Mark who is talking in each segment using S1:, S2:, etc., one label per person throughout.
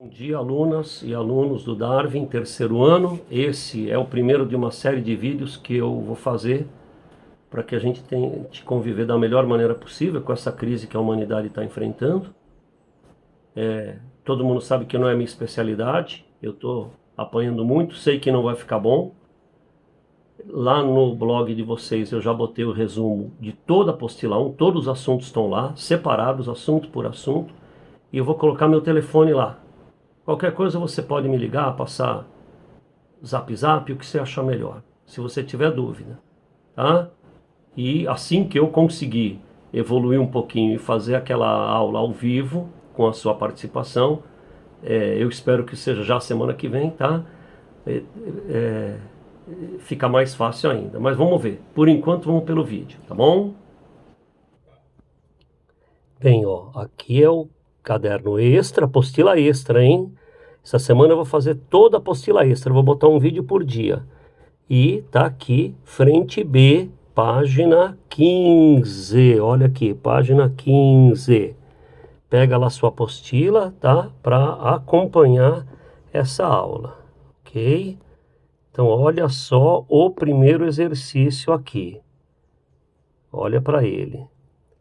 S1: Bom dia, alunas e alunos do Darwin, terceiro ano. Esse é o primeiro de uma série de vídeos que eu vou fazer para que a gente tente conviver da melhor maneira possível com essa crise que a humanidade está enfrentando. Todo mundo sabe que não é minha especialidade, eu estou apanhando muito, sei que não vai ficar bom. Lá no blog de vocês eu já botei o resumo de toda a apostila 1, todos os assuntos estão lá, separados, assunto por assunto, e eu vou colocar meu telefone lá. Qualquer coisa você pode me ligar, passar zap, o que você achar melhor, se você tiver dúvida, tá? E assim que eu conseguir evoluir um pouquinho e fazer aquela aula ao vivo, com a sua participação, eu espero que seja já semana que vem, tá? Fica mais fácil ainda, mas vamos ver. Por enquanto vamos pelo vídeo, tá bom? Bem, ó, aqui é o caderno extra, apostila extra, hein? Essa semana eu vou fazer toda a apostila extra, eu vou botar um vídeo por dia. E tá aqui, frente B, página 15. Olha aqui, página 15. Pega lá sua apostila, tá? Para acompanhar essa aula, ok? Então, olha só o primeiro exercício aqui. Olha para ele.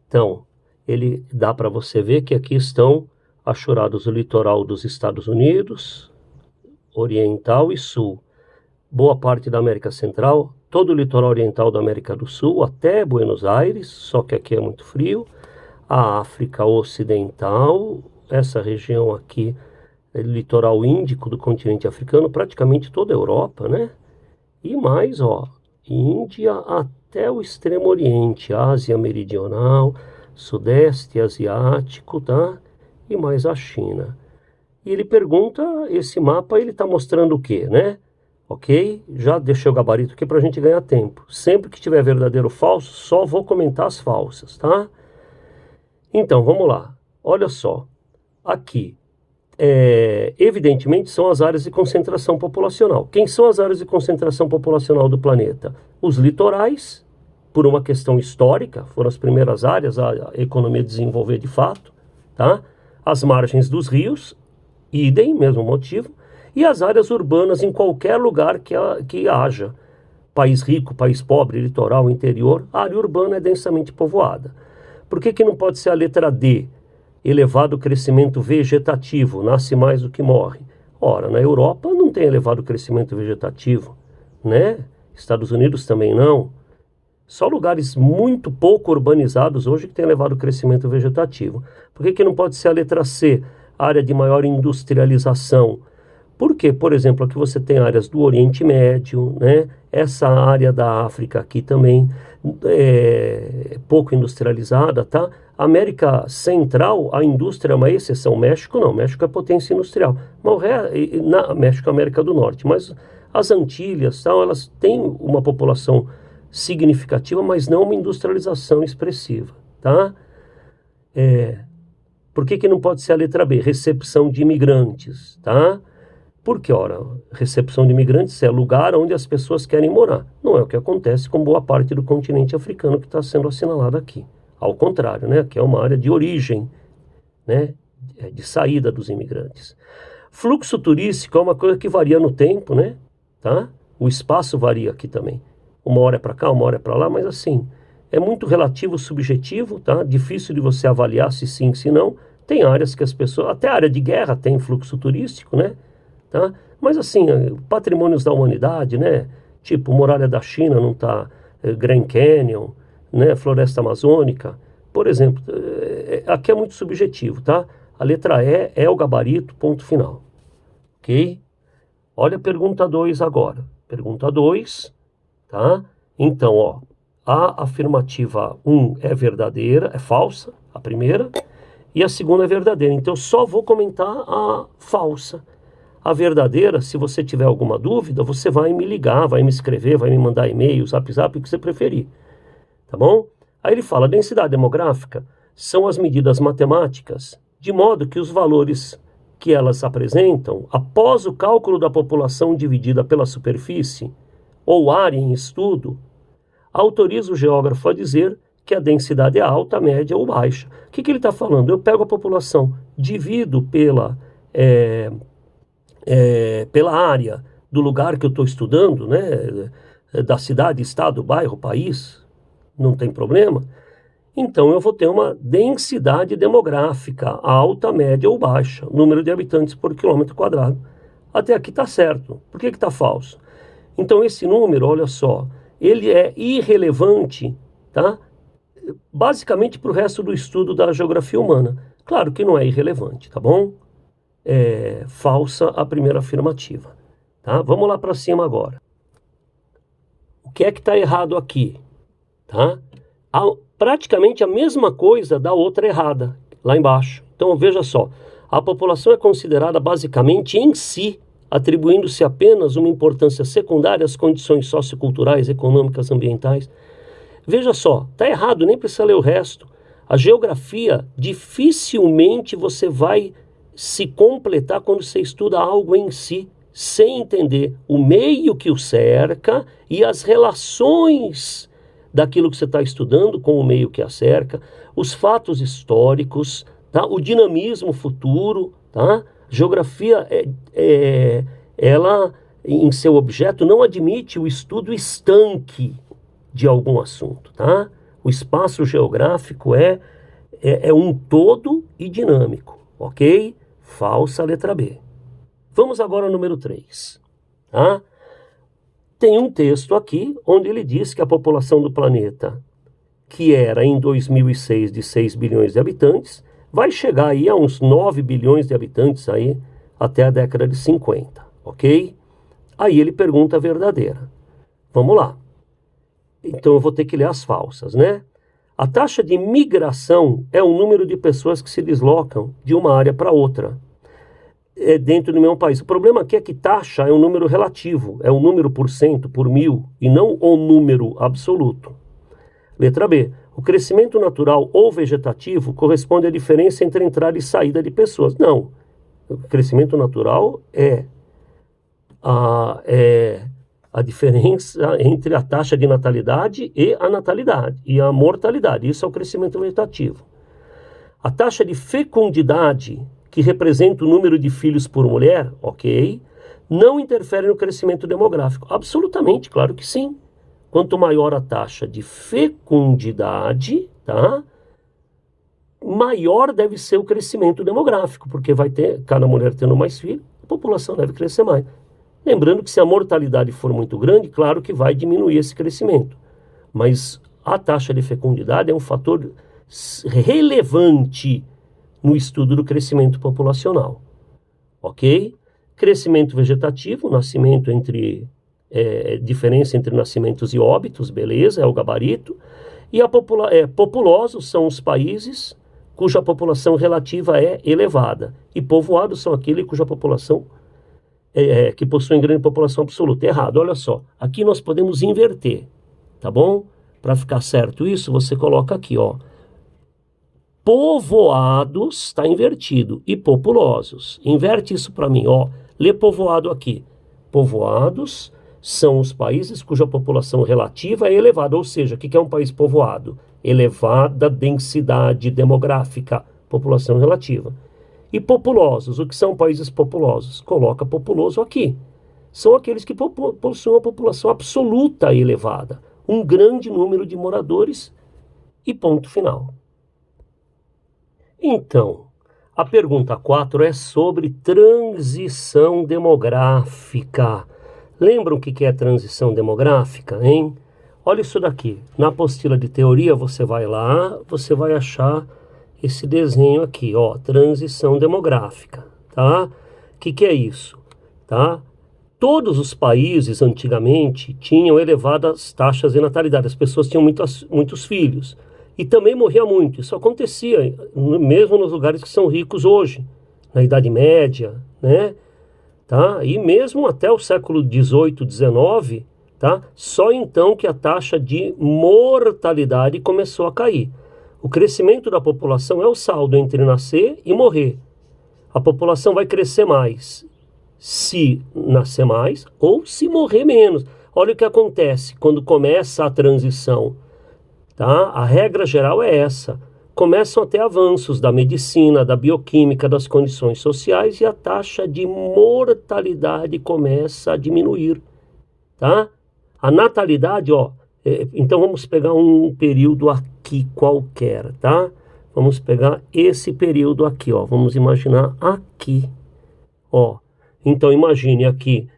S1: Então, ele dá para você ver que aqui estão achurados o litoral dos Estados Unidos, oriental e sul, boa parte da América Central, todo o litoral oriental da América do Sul, até Buenos Aires, só que aqui é muito frio, a África Ocidental, essa região aqui, litoral índico do continente africano, praticamente toda a Europa, né? E mais, ó, Índia até o extremo oriente, Ásia Meridional, Sudeste Asiático, tá? E mais a China. E ele pergunta, esse mapa ele está mostrando o quê, né? Ok? Já deixei o gabarito aqui para a gente ganhar tempo. Sempre que tiver verdadeiro ou falso, só vou comentar as falsas, tá? Então, vamos lá. Olha só. Aqui, evidentemente, são as áreas de concentração populacional. Quem são as áreas de concentração populacional do planeta? Os litorais, por uma questão histórica, foram as primeiras áreas a economia desenvolver de fato, tá? As margens dos rios, idem, mesmo motivo, e as áreas urbanas em qualquer lugar que haja. País rico, país pobre, litoral, interior, a área urbana é densamente povoada. Por que não pode ser a letra D? Elevado crescimento vegetativo, nasce mais do que morre. Ora, na Europa não tem elevado crescimento vegetativo, né? Estados Unidos também não. Só lugares muito pouco urbanizados hoje que tem elevado crescimento vegetativo. Por que não pode ser a letra C, área de maior industrialização? Porque, por exemplo, aqui você tem áreas do Oriente Médio, né? Essa área da África aqui também é pouco industrializada, tá? América Central, a indústria é uma exceção. México não, México é potência industrial. Mas México é América do Norte, mas as Antilhas, tal, elas têm uma população significativa, mas não uma industrialização expressiva, tá? Por que não pode ser a letra B? Recepção de imigrantes, tá? Porque, ora, recepção de imigrantes é lugar onde as pessoas querem morar. Não é o que acontece com boa parte do continente africano que está sendo assinalado aqui. Ao contrário, né? Aqui é uma área de origem, né? De saída dos imigrantes. Fluxo turístico é uma coisa que varia no tempo, né? Tá? O espaço varia aqui também. Uma hora é para cá, uma hora é para lá, mas assim, é muito relativo, subjetivo, tá? Difícil de você avaliar se sim, se não. Tem áreas que as pessoas, até a área de guerra tem fluxo turístico, né? Tá? Mas assim, patrimônios da humanidade, né? Tipo, Muralha da China não tá, Grand Canyon, né? Floresta Amazônica, por exemplo, aqui é muito subjetivo, tá? A letra E é o gabarito, ponto final, ok? Olha a pergunta 2 agora. Pergunta 2, tá? Então, ó, a afirmativa 1 é verdadeira, é falsa, a primeira, e a segunda é verdadeira. Então, eu só vou comentar a falsa. A verdadeira, se você tiver alguma dúvida, você vai me ligar, vai me escrever, vai me mandar e-mail, zap, o que você preferir. Tá bom? Aí ele fala, densidade demográfica são as medidas matemáticas, de modo que os valores que elas apresentam, após o cálculo da população dividida pela superfície, ou área em estudo, autoriza o geógrafo a dizer que a densidade é alta, média ou baixa. O que ele está falando? Eu pego a população, divido pela pela área do lugar que eu estou estudando, né, da cidade, estado, bairro, país, não tem problema. Então eu vou ter uma densidade demográfica alta, média ou baixa, número de habitantes por quilômetro quadrado. Até aqui está certo. Por que está falso? Então esse número, olha só, ele é irrelevante, tá? Basicamente para o resto do estudo da geografia humana. Claro que não é irrelevante, tá bom? Falsa a primeira afirmativa, tá? Vamos lá para cima agora. O que é que está errado aqui, tá? Praticamente a mesma coisa da outra errada, lá embaixo. Então veja só, a população é considerada basicamente em si, atribuindo-se apenas uma importância secundária às condições socioculturais, econômicas, ambientais. Veja só, está errado, nem precisa ler o resto. A geografia, dificilmente você vai se completar quando você estuda algo em si, sem entender o meio que o cerca e as relações daquilo que você está estudando com o meio que a cerca, os fatos históricos, tá? O dinamismo futuro, tá? Geografia, ela, em seu objeto, não admite o estudo estanque de algum assunto, tá? O espaço geográfico é um todo e dinâmico, ok? Falsa letra B. Vamos agora ao número 3, tá? Tem um texto aqui onde ele diz que a população do planeta, que era em 2006 de 6 bilhões de habitantes, vai chegar aí a uns 9 bilhões de habitantes aí até a década de 50, ok? Aí ele pergunta a verdadeira. Vamos lá. Então eu vou ter que ler as falsas, né? A taxa de migração é o número de pessoas que se deslocam de uma área para outra dentro do mesmo país. O problema aqui é que taxa é um número relativo, é um número por cento, por mil, e não o número absoluto. Letra B. O crescimento natural ou vegetativo corresponde à diferença entre entrada e saída de pessoas. Não. O crescimento natural é a diferença entre a taxa de natalidade e a natalidade, e a mortalidade. Isso é o crescimento vegetativo. A taxa de fecundidade, que representa o número de filhos por mulher, ok, não interfere no crescimento demográfico. Absolutamente, claro que sim. Quanto maior a taxa de fecundidade, tá, maior deve ser o crescimento demográfico, porque vai ter, cada mulher tendo mais filhos, a população deve crescer mais. Lembrando que se a mortalidade for muito grande, claro que vai diminuir esse crescimento. Mas a taxa de fecundidade é um fator relevante no estudo do crescimento populacional, ok? Crescimento vegetativo, nascimento diferença entre nascimentos e óbitos, beleza, é o gabarito. E populosos são os países cuja população relativa é elevada. E povoados são aqueles cuja população, que possuem grande população absoluta. Errado, olha só, aqui nós podemos inverter, tá bom? Para ficar certo isso, você coloca aqui, ó. Povoados, está invertido, e populosos. Inverte isso para mim, ó. Lê povoado aqui. Povoados são os países cuja população relativa é elevada, ou seja, o que é um país povoado? Elevada densidade demográfica, população relativa. E populosos, o que são países populosos? Coloca populoso aqui. São aqueles que possuem uma população absoluta elevada, um grande número de moradores e ponto final. Então, a pergunta 4 é sobre transição demográfica. Lembram o que é transição demográfica, hein? Olha isso daqui. Na apostila de teoria, você vai lá, você vai achar esse desenho aqui, ó, transição demográfica, tá? O que é isso, tá? Todos os países, antigamente, tinham elevadas taxas de natalidade. As pessoas tinham muitos filhos. E também morria muito. Isso acontecia mesmo nos lugares que são ricos hoje, na Idade Média, né? Tá? E mesmo até o século XVIII, XIX, tá? Só então que a taxa de mortalidade começou a cair. O crescimento da população é o saldo entre nascer e morrer. A população vai crescer mais se nascer mais ou se morrer menos. Olha o que acontece quando começa a transição. Tá? A regra geral é essa. começam a ter avanços da medicina, da bioquímica, das condições sociais e a taxa de mortalidade começa a diminuir, tá? A natalidade, ó, então vamos pegar um período aqui qualquer, tá? Vamos pegar esse período aqui, ó, vamos imaginar aqui, ó. Então imagine aqui,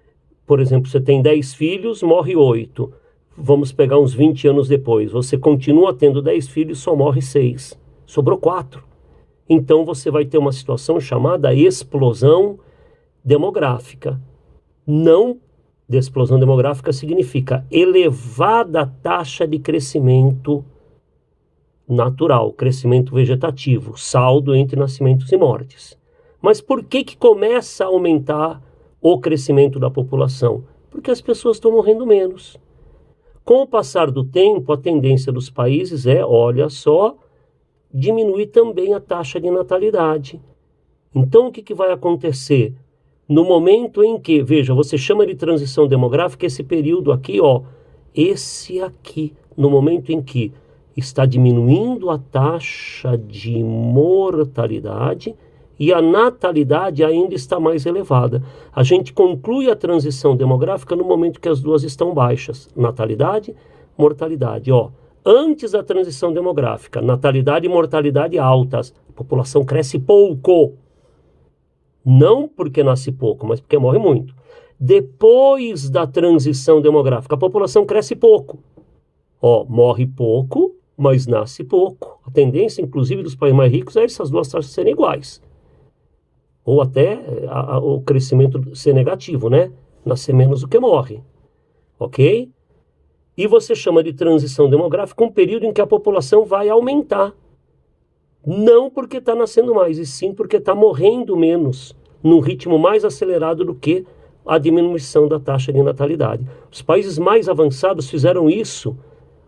S1: por exemplo, você tem 10 filhos, morre 8. Vamos pegar uns 20 anos depois, você continua tendo 10 filhos, só morre 6. Sobrou 4. Então você vai ter uma situação chamada explosão demográfica. Não de explosão demográfica significa elevada taxa de crescimento natural, crescimento vegetativo, saldo entre nascimentos e mortes. Mas por que começa a aumentar o crescimento da população? Porque as pessoas estão morrendo menos. Com o passar do tempo, a tendência dos países é, olha só, diminuir também a taxa de natalidade. Então, o que vai acontecer? No momento em que, veja, você chama de transição demográfica esse período aqui, ó, esse aqui, no momento em que está diminuindo a taxa de mortalidade e a natalidade ainda está mais elevada. A gente conclui a transição demográfica no momento que as duas estão baixas, natalidade, mortalidade, ó. Antes da transição demográfica, natalidade e mortalidade altas, a população cresce pouco. Não porque nasce pouco, mas porque morre muito. Depois da transição demográfica, a população cresce pouco. Ó, morre pouco, mas nasce pouco. A tendência, inclusive, dos países mais ricos é essas duas taxas serem iguais. Ou até o crescimento ser negativo, né? Nascer menos do que morre. Ok? E você chama de transição demográfica um período em que a população vai aumentar. Não porque está nascendo mais, e sim porque está morrendo menos, num ritmo mais acelerado do que a diminuição da taxa de natalidade. Os países mais avançados fizeram isso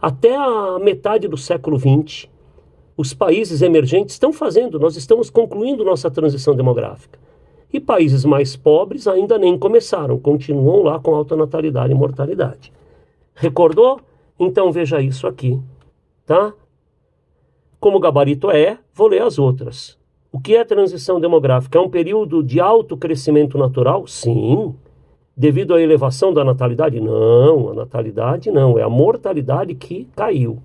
S1: até a metade do século XX. Os países emergentes estão fazendo, nós estamos concluindo nossa transição demográfica. E países mais pobres ainda nem começaram, continuam lá com alta natalidade e mortalidade. Recordou? Então veja isso aqui, tá? Como o gabarito vou ler as outras. O que é transição demográfica? É um período de alto crescimento natural? Sim. Devido à elevação da natalidade? Não, a natalidade não, é a mortalidade que caiu.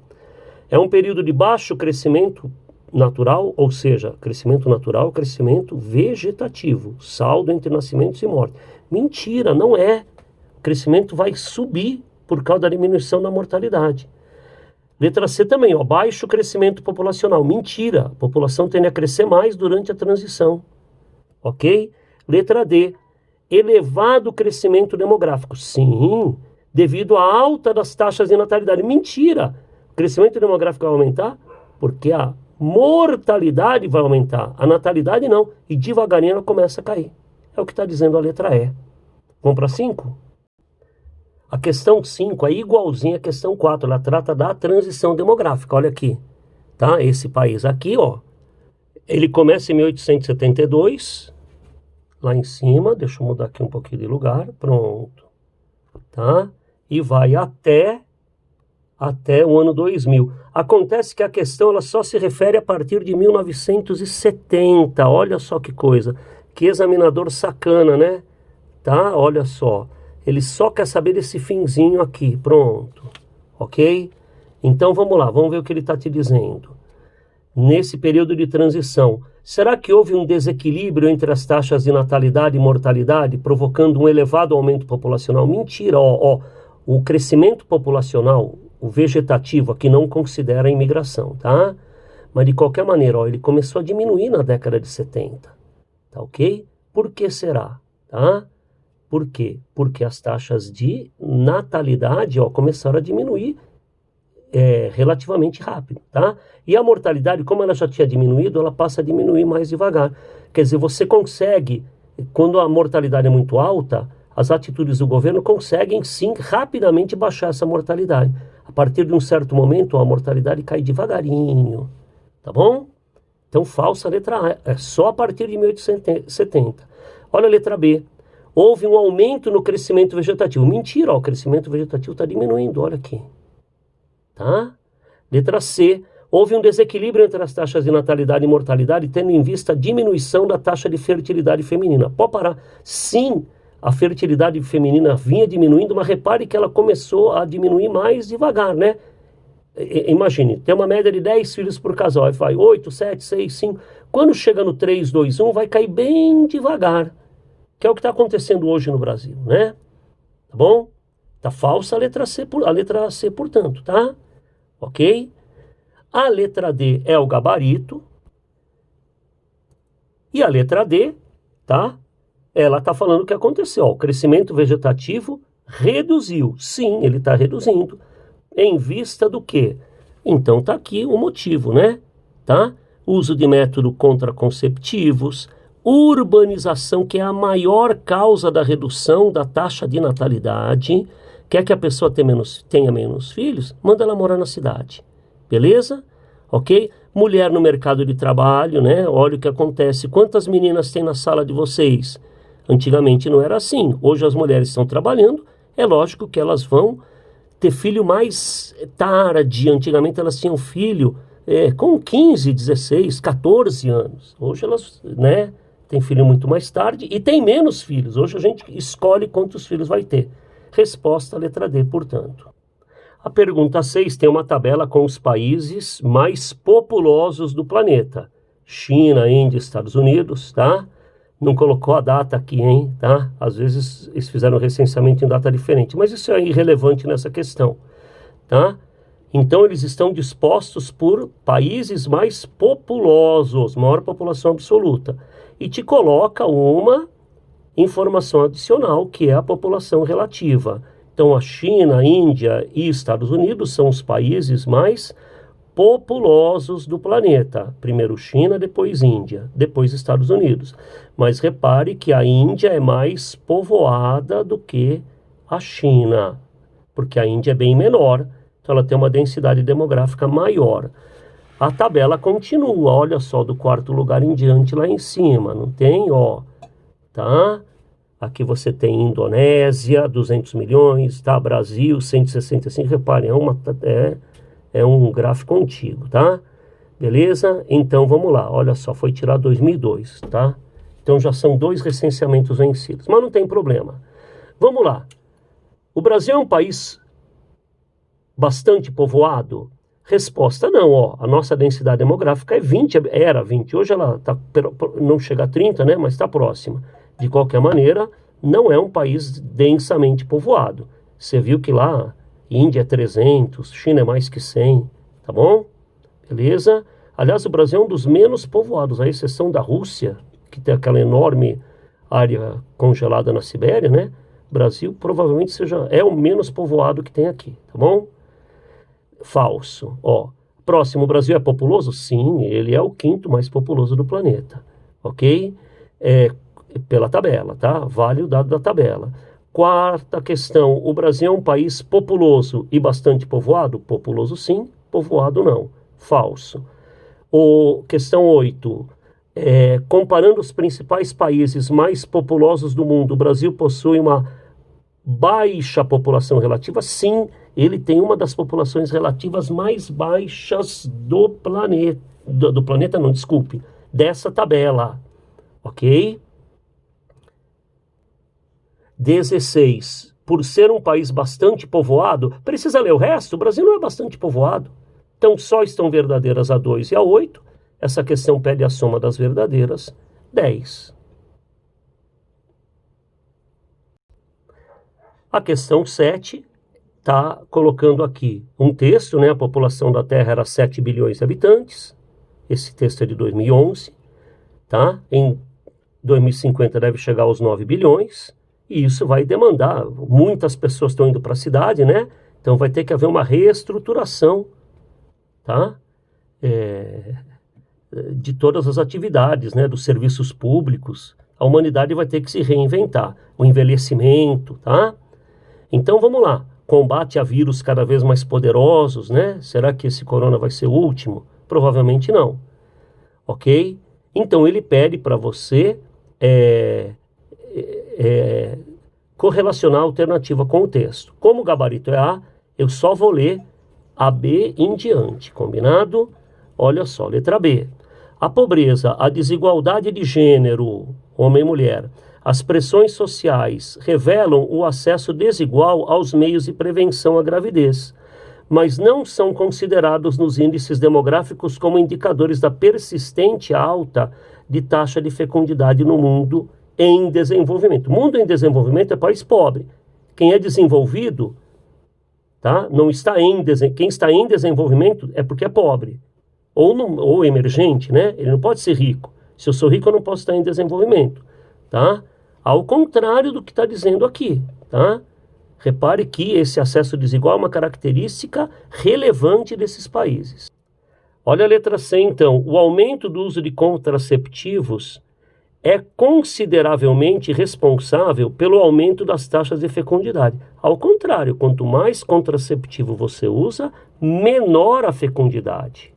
S1: É um período de baixo crescimento natural, ou seja, crescimento natural, crescimento vegetativo, saldo entre nascimentos e mortes. Mentira, não é. O crescimento vai subir por causa da diminuição da mortalidade. Letra C também, ó, baixo crescimento populacional. Mentira, a população tende a crescer mais durante a transição. Ok? Letra D, elevado crescimento demográfico. Sim, devido à alta das taxas de natalidade. Mentira, o crescimento demográfico vai aumentar porque a mortalidade vai aumentar, a natalidade não, e devagarinho ela começa a cair. É o que está dizendo a letra E. Vamos para 5? A questão 5 é igualzinha à questão 4, ela trata da transição demográfica, olha aqui, tá? Esse país aqui, ó, ele começa em 1872, lá em cima, deixa eu mudar aqui um pouquinho de lugar, pronto, tá? E vai até o ano 2000. Acontece que a questão ela só se refere a partir de 1970, olha só que coisa, que examinador sacana, né? Tá? Olha só. Ele só quer saber desse finzinho aqui, pronto, ok? Então vamos lá, vamos ver o que ele está te dizendo. Nesse período de transição, será que houve um desequilíbrio entre as taxas de natalidade e mortalidade, provocando um elevado aumento populacional? Mentira, ó, o crescimento populacional, o vegetativo aqui não considera a imigração, tá? Mas de qualquer maneira, ó, ele começou a diminuir na década de 70, tá ok? Por que será, tá? Por quê? Porque as taxas de natalidade, ó, começaram a diminuir relativamente rápido, tá? E a mortalidade, como ela já tinha diminuído, ela passa a diminuir mais devagar. Quer dizer, você consegue, quando a mortalidade é muito alta, as atitudes do governo conseguem, sim, rapidamente baixar essa mortalidade. A partir de um certo momento, a mortalidade cai devagarinho, tá bom? Então, falsa letra A, é só a partir de 1870. Olha a letra B. Houve um aumento no crescimento vegetativo. Mentira, ó, o crescimento vegetativo está diminuindo, olha aqui. Tá? Letra C. Houve um desequilíbrio entre as taxas de natalidade e mortalidade, tendo em vista a diminuição da taxa de fertilidade feminina. Pode parar. Sim, a fertilidade feminina vinha diminuindo, mas repare que ela começou a diminuir mais devagar, né? Imagine, tem uma média de 10 filhos por casal, aí vai 8, 7, 6, 5. Quando chega no 3, 2, 1, vai cair bem devagar, que é o que está acontecendo hoje no Brasil, né? Tá bom? Tá falsa a letra C, portanto, tá? Ok? A letra D é o gabarito. E a letra D, tá? Ela tá falando o que aconteceu. Ó, o crescimento vegetativo reduziu. Sim, ele está reduzindo. Em vista do quê? Então tá aqui o motivo, né? Tá? Uso de métodos contraconceptivos, urbanização, que é a maior causa da redução da taxa de natalidade. Quer que a pessoa tenha menos filhos? Manda ela morar na cidade. Beleza? Ok? Mulher no mercado de trabalho, né? Olha o que acontece. Quantas meninas tem na sala de vocês? Antigamente não era assim. Hoje as mulheres estão trabalhando. É lógico que elas vão ter filho mais tarde. Antigamente elas tinham filho com 15, 16, 14 anos. Hoje elas, né, têm filho muito mais tarde e tem menos filhos. Hoje a gente escolhe quantos filhos vai ter. Resposta letra D, portanto. A pergunta 6 tem uma tabela com os países mais populosos do planeta. China, Índia, Estados Unidos, tá? Não colocou a data aqui, hein, tá? Às vezes eles fizeram recenseamento em data diferente, mas isso é irrelevante nessa questão, tá? Então eles estão dispostos por países mais populosos, maior população absoluta. E te coloca uma informação adicional, que é a população relativa. Então a China, a Índia e Estados Unidos são os países mais populosos do planeta. Primeiro China, depois Índia, depois Estados Unidos. Mas repare que a Índia é mais povoada do que a China, porque a Índia é bem menor, então ela tem uma densidade demográfica maior. A tabela continua, olha só, do quarto lugar em diante lá em cima, não tem, ó, tá? Aqui você tem Indonésia, 200 milhões, tá? Brasil, 165, reparem, é um gráfico antigo, tá? Beleza? Então vamos lá, olha só, foi tirado 2002, tá? Então já são 2 recenseamentos vencidos, mas não tem problema. Vamos lá. O Brasil é um país bastante povoado? Resposta não, ó. A nossa densidade demográfica é 20, era 20, hoje ela tá, não chega a 30, né? Mas está próxima. De qualquer maneira, não é um país densamente povoado. Você viu que lá, Índia é 300, China é mais que 100, tá bom? Beleza? Aliás, o Brasil é um dos menos povoados, à exceção da Rússia, que tem aquela enorme área congelada na Sibéria, né? O Brasil provavelmente é o menos povoado que tem aqui, tá bom? Falso. Ó, próximo, o Brasil é populoso? Sim, ele é o 5º mais populoso do planeta, ok? Pela tabela, tá? Vale o dado da tabela. Quarta questão, o Brasil é um país populoso e bastante povoado? Populoso sim, povoado não. Falso. Questão 8, comparando os principais países mais populosos do mundo, o Brasil possui uma baixa população relativa? Sim, ele tem uma das populações relativas mais baixas do planeta. Do planeta não, desculpe, dessa tabela, ok? 16. Por ser um país bastante povoado, precisa ler o resto? O Brasil não é bastante povoado. Então só estão verdadeiras a 2 e a 8. Essa questão pede a soma das verdadeiras, 10. A questão 7 está colocando aqui um texto, né? A população da Terra era 7 bilhões de habitantes. Esse texto é de 2011, tá? Em 2050 deve chegar aos 9 bilhões. E isso vai demandar, muitas pessoas estão indo para a cidade, né? Então vai ter que haver uma reestruturação, tá? De todas as atividades, né? Dos serviços públicos. A humanidade vai ter que se reinventar. O envelhecimento, tá? Então vamos lá. Combate a vírus cada vez mais poderosos, né? Será que esse corona vai ser o último? Provavelmente não. Ok? Então ele pede para você correlacionar a alternativa com o texto. Como o gabarito é A, eu só vou ler A, B em diante, combinado? Olha só, letra B. A pobreza, a desigualdade de gênero, homem e mulher, as pressões sociais revelam o acesso desigual aos meios de prevenção à gravidez, mas não são considerados nos índices demográficos como indicadores da persistente alta de taxa de fecundidade no mundo em desenvolvimento. Mundo em desenvolvimento é país pobre. Quem é desenvolvido, tá? Não está em quem está em desenvolvimento é porque é pobre. Ou emergente, né? Ele não pode ser rico. Se eu sou rico, eu não posso estar em desenvolvimento, tá? Ao contrário do que está dizendo aqui, tá? Repare que esse acesso desigual é uma característica relevante desses países. Olha a letra C, então. O aumento do uso de contraceptivos é consideravelmente responsável pelo aumento das taxas de fecundidade. Ao contrário, quanto mais contraceptivo você usa, menor a fecundidade.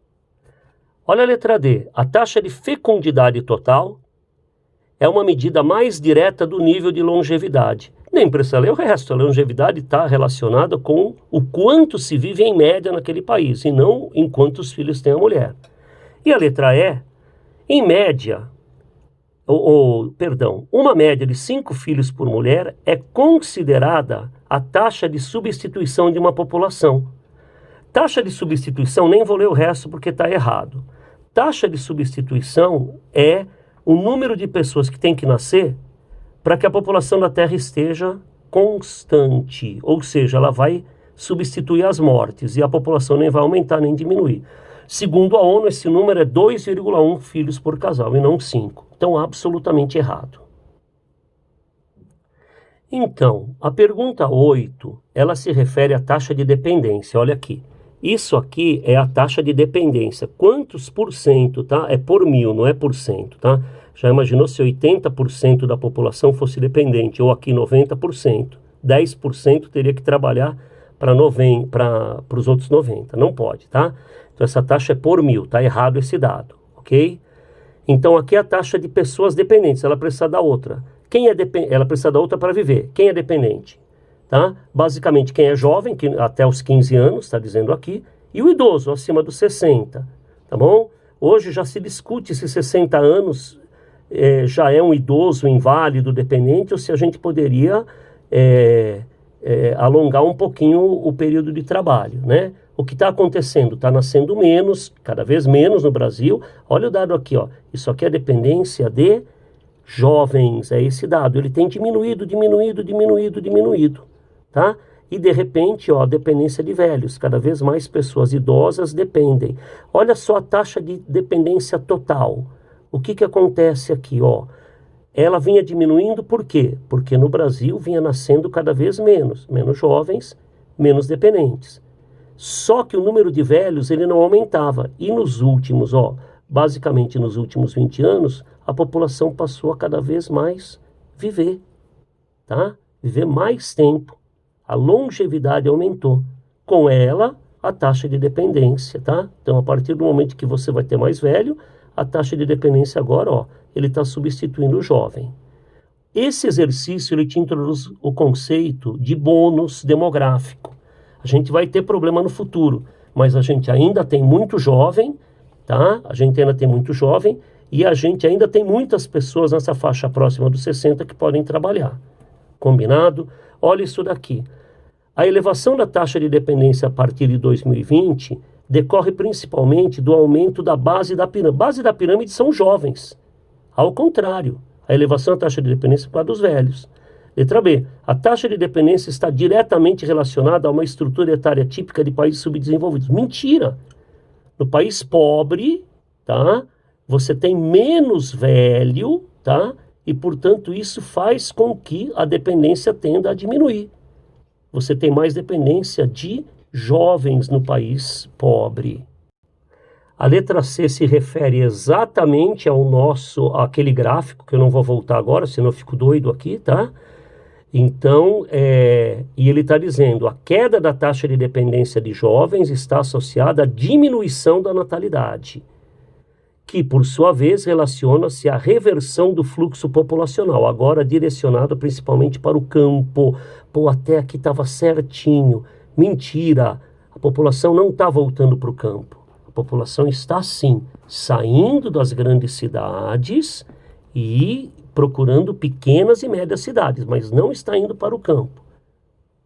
S1: Olha a letra D. A taxa de fecundidade total é uma medida mais direta do nível de longevidade. Nem precisa ler o resto. A longevidade está relacionada com o quanto se vive em média naquele país, e não em quantos filhos tem a mulher. E a letra E, em média, uma média de 5 filhos por mulher é considerada a taxa de substituição de uma população. Taxa de substituição, nem vou ler o resto porque está errado. Taxa de substituição é o número de pessoas que tem que nascer para que a população da Terra esteja constante, ou seja, ela vai substituir as mortes e a população nem vai aumentar nem diminuir. Segundo a ONU, esse número é 2,1 filhos por casal e não 5. Então, absolutamente errado. Então, a pergunta 8, ela se refere à taxa de dependência. Olha aqui. Isso aqui é a taxa de dependência. Quantos por cento, tá? É por 1000, não é por cento, tá? Já imaginou se 80% da população fosse dependente, ou aqui 90%? 10% teria que trabalhar para os outros 90%. Não pode, tá? Então essa taxa é por 1000, tá errado esse dado, ok? Então aqui é a taxa de pessoas dependentes, ela precisa da outra. Ela precisa da outra para viver. Quem é dependente? Tá? Basicamente quem é jovem, até os 15 anos, está dizendo aqui, e o idoso, acima dos 60, tá bom? Hoje já se discute se 60 anos já é um idoso inválido, dependente, ou se a gente poderia alongar um pouquinho o período de trabalho, né? O que está acontecendo? Está nascendo menos, cada vez menos no Brasil. Olha o dado aqui, ó. Isso aqui é dependência de jovens, é esse dado. Ele tem diminuído, tá? E de repente, ó, a dependência de velhos. Cada vez mais pessoas idosas dependem. Olha só a taxa de dependência total. O que acontece aqui, ó? Ela vinha diminuindo por quê? Porque no Brasil vinha nascendo cada vez menos jovens, menos dependentes. Só que o número de velhos ele não aumentava. E nos últimos, ó, basicamente nos últimos 20 anos, a população passou a cada vez mais viver, tá? Viver mais tempo. A longevidade aumentou. Com ela, a taxa de dependência, tá? Então, a partir do momento que você vai ter mais velho, a taxa de dependência agora, ó, ele está substituindo o jovem. Esse exercício, ele te introduz o conceito de bônus demográfico. A gente vai ter problema no futuro, mas a gente ainda tem muito jovem, tá? A gente ainda tem muito jovem e a gente ainda tem muitas pessoas nessa faixa próxima dos 60 que podem trabalhar. Combinado? Olha isso daqui. A elevação da taxa de dependência a partir de 2020 decorre principalmente do aumento da base da pirâmide. Base da pirâmide são jovens. Ao contrário, a elevação da taxa de dependência é para dos velhos. Letra B. A taxa de dependência está diretamente relacionada a uma estrutura etária típica de países subdesenvolvidos. Mentira! No país pobre, tá? Você tem menos velho, tá? E, portanto, isso faz com que a dependência tenda a diminuir. Você tem mais dependência de jovens no país pobre. A letra C se refere exatamente àquele gráfico, que eu não vou voltar agora, senão eu fico doido aqui, tá? Então, e ele está dizendo, a queda da taxa de dependência de jovens está associada à diminuição da natalidade, que, por sua vez, relaciona-se à reversão do fluxo populacional, agora direcionado principalmente para o campo. Pô, até aqui estava certinho. Mentira! A população não está voltando para o campo. A população está, sim, saindo das grandes cidades e procurando pequenas e médias cidades, mas não está indo para o campo.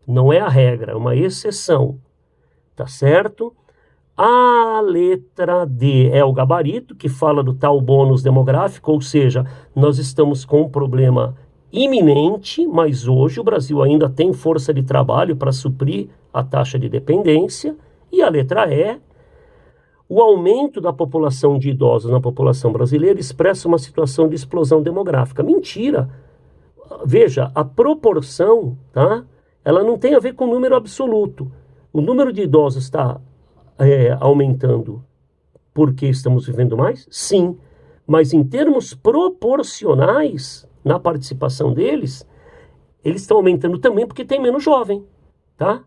S1: Não é a regra, é uma exceção. Tá certo? A letra D é o gabarito, que fala do tal bônus demográfico, ou seja, nós estamos com um problema iminente, mas hoje o Brasil ainda tem força de trabalho para suprir a taxa de dependência. E a letra E, o aumento da população de idosos na população brasileira expressa uma situação de explosão demográfica. Mentira! Veja, a proporção, tá? Ela não tem a ver com o número absoluto. O número de idosos está aumentando porque estamos vivendo mais? Sim. Mas em termos proporcionais, na participação deles, eles estão aumentando também porque tem menos jovem, tá?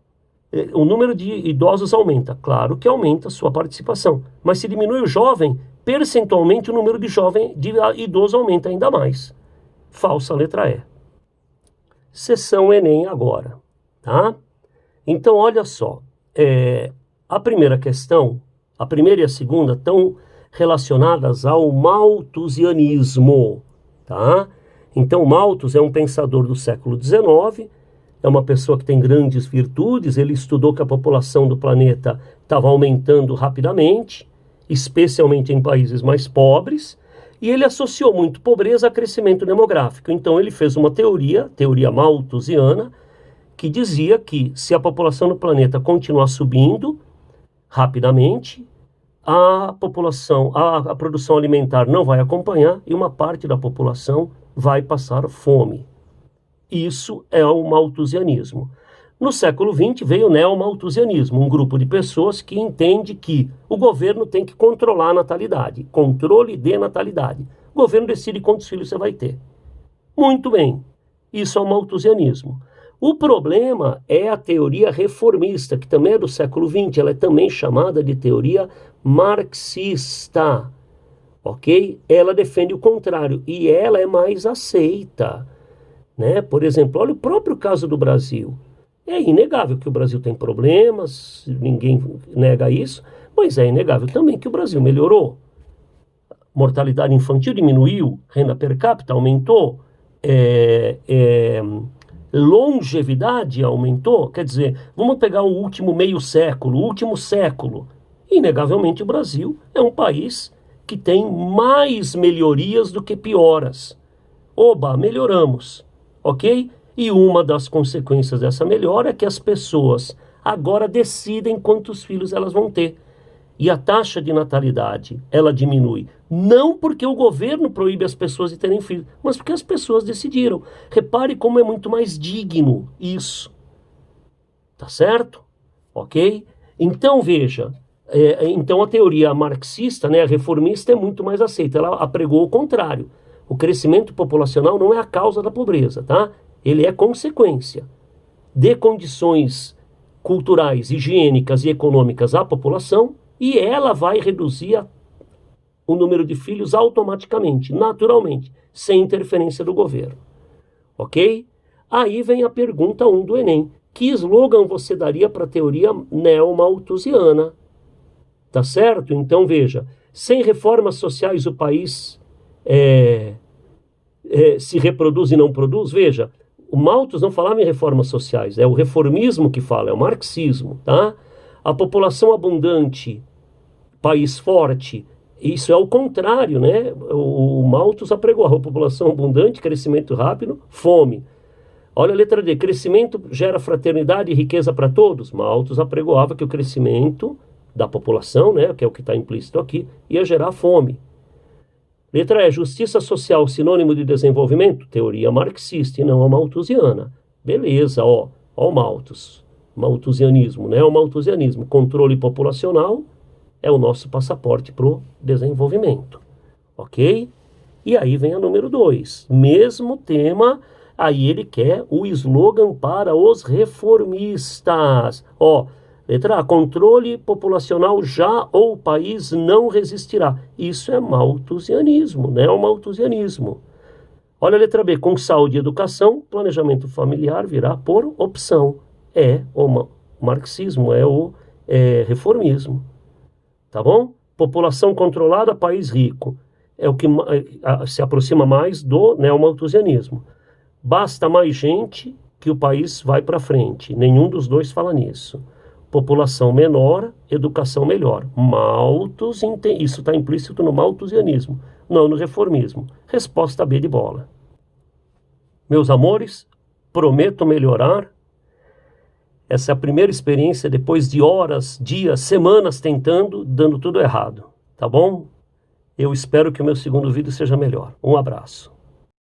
S1: O número de idosos aumenta. Claro que aumenta a sua participação. Mas se diminui o jovem, percentualmente o número de idoso aumenta ainda mais. Falsa letra E. Seção Enem agora, tá? Então, olha só. A primeira questão, a primeira e a segunda, estão relacionadas ao malthusianismo, tá? Então, Malthus é um pensador do século XIX, é uma pessoa que tem grandes virtudes, ele estudou que a população do planeta estava aumentando rapidamente, especialmente em países mais pobres, e ele associou muito pobreza a crescimento demográfico. Então, ele fez uma teoria malthusiana, que dizia que se a população do planeta continuar subindo rapidamente, a produção alimentar não vai acompanhar e uma parte da população vai passar fome. Isso é o malthusianismo. No século XX veio o neomalthusianismo, um grupo de pessoas que entende que o governo tem que controlar a natalidade, controle de natalidade. O governo decide quantos filhos você vai ter. Muito bem, isso é o malthusianismo. O problema é a teoria reformista, que também é do século XX, ela é também chamada de teoria marxista, ok? Ela defende o contrário e ela é mais aceita, né? Por exemplo, olha o próprio caso do Brasil. É inegável que o Brasil tem problemas, ninguém nega isso, mas é inegável também que o Brasil melhorou. Mortalidade infantil diminuiu, renda per capita aumentou, longevidade aumentou. Quer dizer, vamos pegar o último meio século, o último século. Inegavelmente o Brasil é um país que tem mais melhorias do que pioras. Oba, melhoramos, ok? E uma das consequências dessa melhora é que as pessoas agora decidem quantos filhos elas vão ter. E a taxa de natalidade, ela diminui. Não porque o governo proíbe as pessoas de terem filhos, mas porque as pessoas decidiram. Repare como é muito mais digno isso. Tá certo? Ok? Então, veja. Então, a teoria marxista, né, a reformista, é muito mais aceita. Ela apregou o contrário. O crescimento populacional não é a causa da pobreza, tá? Ele é consequência de condições culturais, higiênicas e econômicas à população, e ela vai reduzir o número de filhos automaticamente, naturalmente, sem interferência do governo. Ok? Aí vem a pergunta 1 do Enem. Que slogan você daria para a teoria neomalthusiana? Tá certo? Então veja, sem reformas sociais o país se reproduz e não produz? Veja, o Malthus não falava em reformas sociais, é o reformismo que fala, é o marxismo, tá? A população abundante, país forte, isso é o contrário, né? O Malthus apregou a população abundante, crescimento rápido, fome. Olha a letra D, crescimento gera fraternidade e riqueza para todos. Malthus apregoava que o crescimento da população, né, que é o que está implícito aqui, ia gerar fome. Letra E, justiça social sinônimo de desenvolvimento? Teoria marxista e não a malthusiana. Beleza, ó o Malthus. Malthusianismo, né? O malthusianismo, controle populacional é o nosso passaporte para o desenvolvimento, ok? E aí vem a número 2, mesmo tema, aí ele quer o slogan para os reformistas. Ó, letra A, controle populacional já ou o país não resistirá. Isso é malthusianismo, né? O malthusianismo. Olha a letra B, com saúde e educação, planejamento familiar virá por opção. É o marxismo, é o é reformismo, tá bom? População controlada, país rico, é o que se aproxima mais do neomalthusianismo. Basta mais gente que o país vai para frente. Nenhum dos dois fala nisso. População menor, educação melhor. Isso está implícito no malthusianismo, não no reformismo. Resposta B de bola. Meus amores, prometo melhorar. Essa é a primeira experiência depois de horas, dias, semanas tentando, dando tudo errado. Tá bom? Eu espero que o meu segundo vídeo seja melhor. Um abraço.